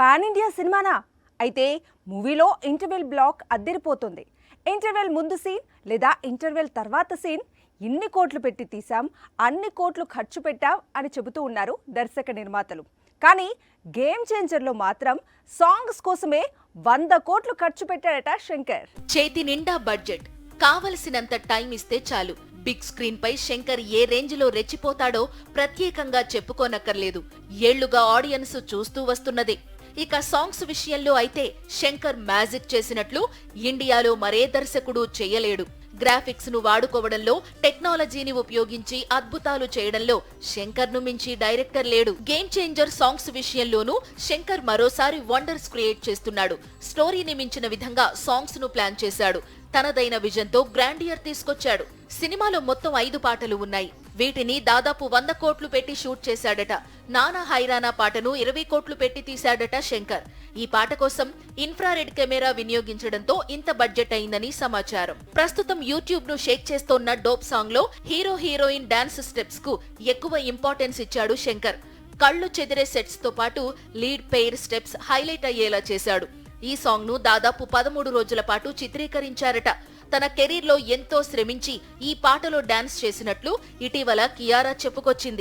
Pan India సినిమానా? అయితే మూవీలో ఇంటర్వెల్ బ్లాక్ అద్దరిపోతుంది. ఇంటర్వెల్ ముందు సీన్ లేదా ఇంటర్వెల్ తర్వాత సీన్ ఇన్ని కోట్లు పెట్టి తీసాం, అన్ని కోట్లు ఖర్చు పెట్టాం అని చెబుతూ ఉన్నారు దర్శక నిర్మాతలు. కానీ గేమ్ చేంజర్లో మాత్రం సాంగ్స్ కోసమే 100 కోట్లు ఖర్చు పెట్టాడట శంకర్. చేతి నిండా బడ్జెట్, కావలసినంత టైం ఇస్తే చాలు. బిగ్ స్క్రీన్ పై శంకర్ ఏ రేంజ్ లో రెచ్చిపోతాడో ప్రత్యేకంగా చెప్పుకోనక్కర్లేదు. ఏళ్లుగా ఆడియన్స్ చూస్తూ వస్తున్నదే. ఇక సాంగ్స్ విషయంలో అయితే శంకర్ మ్యాజిక్ చేసినట్లు ఇండియాలో మరే దర్శకుడు చేయలేడు. గ్రాఫిక్స్ ను వాడుకోవడంలో, టెక్నాలజీని ఉపయోగించి అద్భుతాలు చేయడంలో శంకర్ ను మించి డైరెక్టర్ లేడు. గేమ్ చేంజర్ సాంగ్స్ విషయంలోనూ శంకర్ మరోసారి వండర్స్ క్రియేట్ చేస్తున్నాడు. స్టోరీని మించిన విధంగా సాంగ్స్ ను ప్లాన్ చేశాడు. తనదైన విజన్ తో గ్రాండియర్ తీసుకొచ్చాడు. సినిమాలో మొత్తం 5 పాటలు ఉన్నాయి. వీటిని దాదాపు 100 కోట్లు పెట్టి షూట్ చేశాడట. నానా హైరానా పాటను 20 కోట్లు పెట్టి తీశాడట శంకర్. ఈ పాట కోసం ఇన్ఫ్రారెడ్ కెమెరా వినియోగించడంతో ఇంత బడ్జెట్ అయిందని సమాచారం. ప్రస్తుతం యూట్యూబ్ ను షేక్ చేస్తోన్న డోప్ సాంగ్ లో హీరో హీరోయిన్ డాన్స్ స్టెప్స్ కు ఎక్కువ ఇంపార్టెన్స్ ఇచ్చాడు శంకర్. కళ్ళు చెదిరే సెట్స్ తో పాటు లీడ్ పెయిర్ స్టెప్స్ హైలైట్ అయ్యేలా చేశాడు. ఈ సాంగ్ ను దాదాపు 13 రోజుల పాటు చిత్రీకరించారట. తన కెరీర్ లో ఎంతో శ్రమించి ఈ పాటలో డాన్స్ చేసినట్లు ఇటీవల కియారా చెప్పుకొచ్చింది.